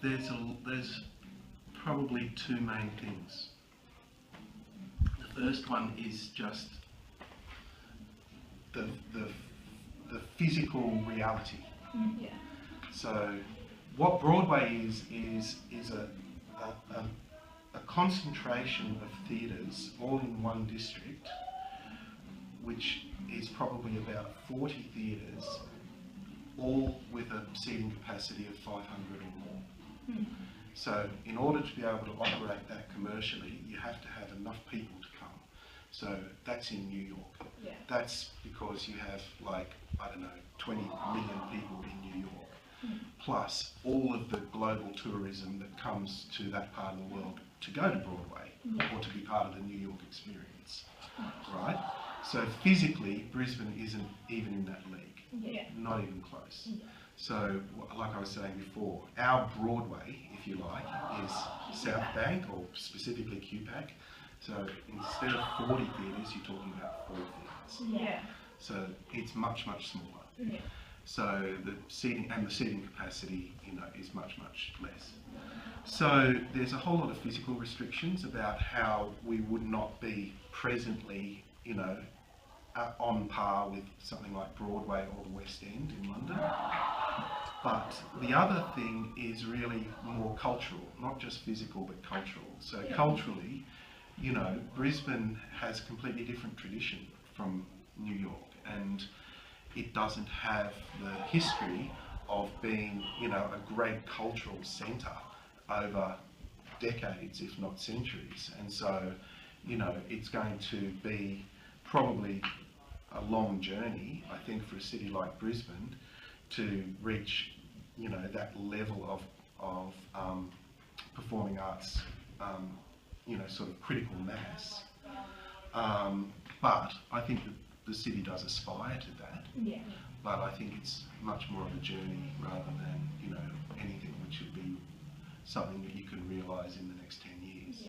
There's probably two main things. The first one is just the physical reality. Yeah. So what Broadway is a concentration of theatres all in one district, which is probably about 40 theatres, all with a seating capacity of 500 or more. So in order to be able to operate that commercially, you have to have enough people to come. So that's in New York. Yeah. That's because you have, like, I don't know, 20 million people in New York, plus all of the global tourism that comes to that part of the world to go to Broadway or to be part of the New York experience, right? So physically, Brisbane isn't even in that league, not even close. So, like I was saying before, our Broadway, if you like, is South Bank, or specifically QPAC. So instead of 40 theatres, you're talking about 4 theatres. Yeah. So it's much, much smaller. Yeah. So the seating capacity, is much, much less. So there's a whole lot of physical restrictions about how we would not be presently, on par with something like Broadway or the West End in London. But the other thing is really more cultural, not just physical, but cultural. So culturally, Brisbane has a completely different tradition from New York, and it doesn't have the history of being, a great cultural centre over decades, if not centuries. And so, it's going to be probably a long journey, I think, for a city like Brisbane to reach, that level of performing arts, sort of critical mass. But I think that the city does aspire to that. Yeah. But I think it's much more of a journey rather than, anything which would be something that you can realise in the next 10 years.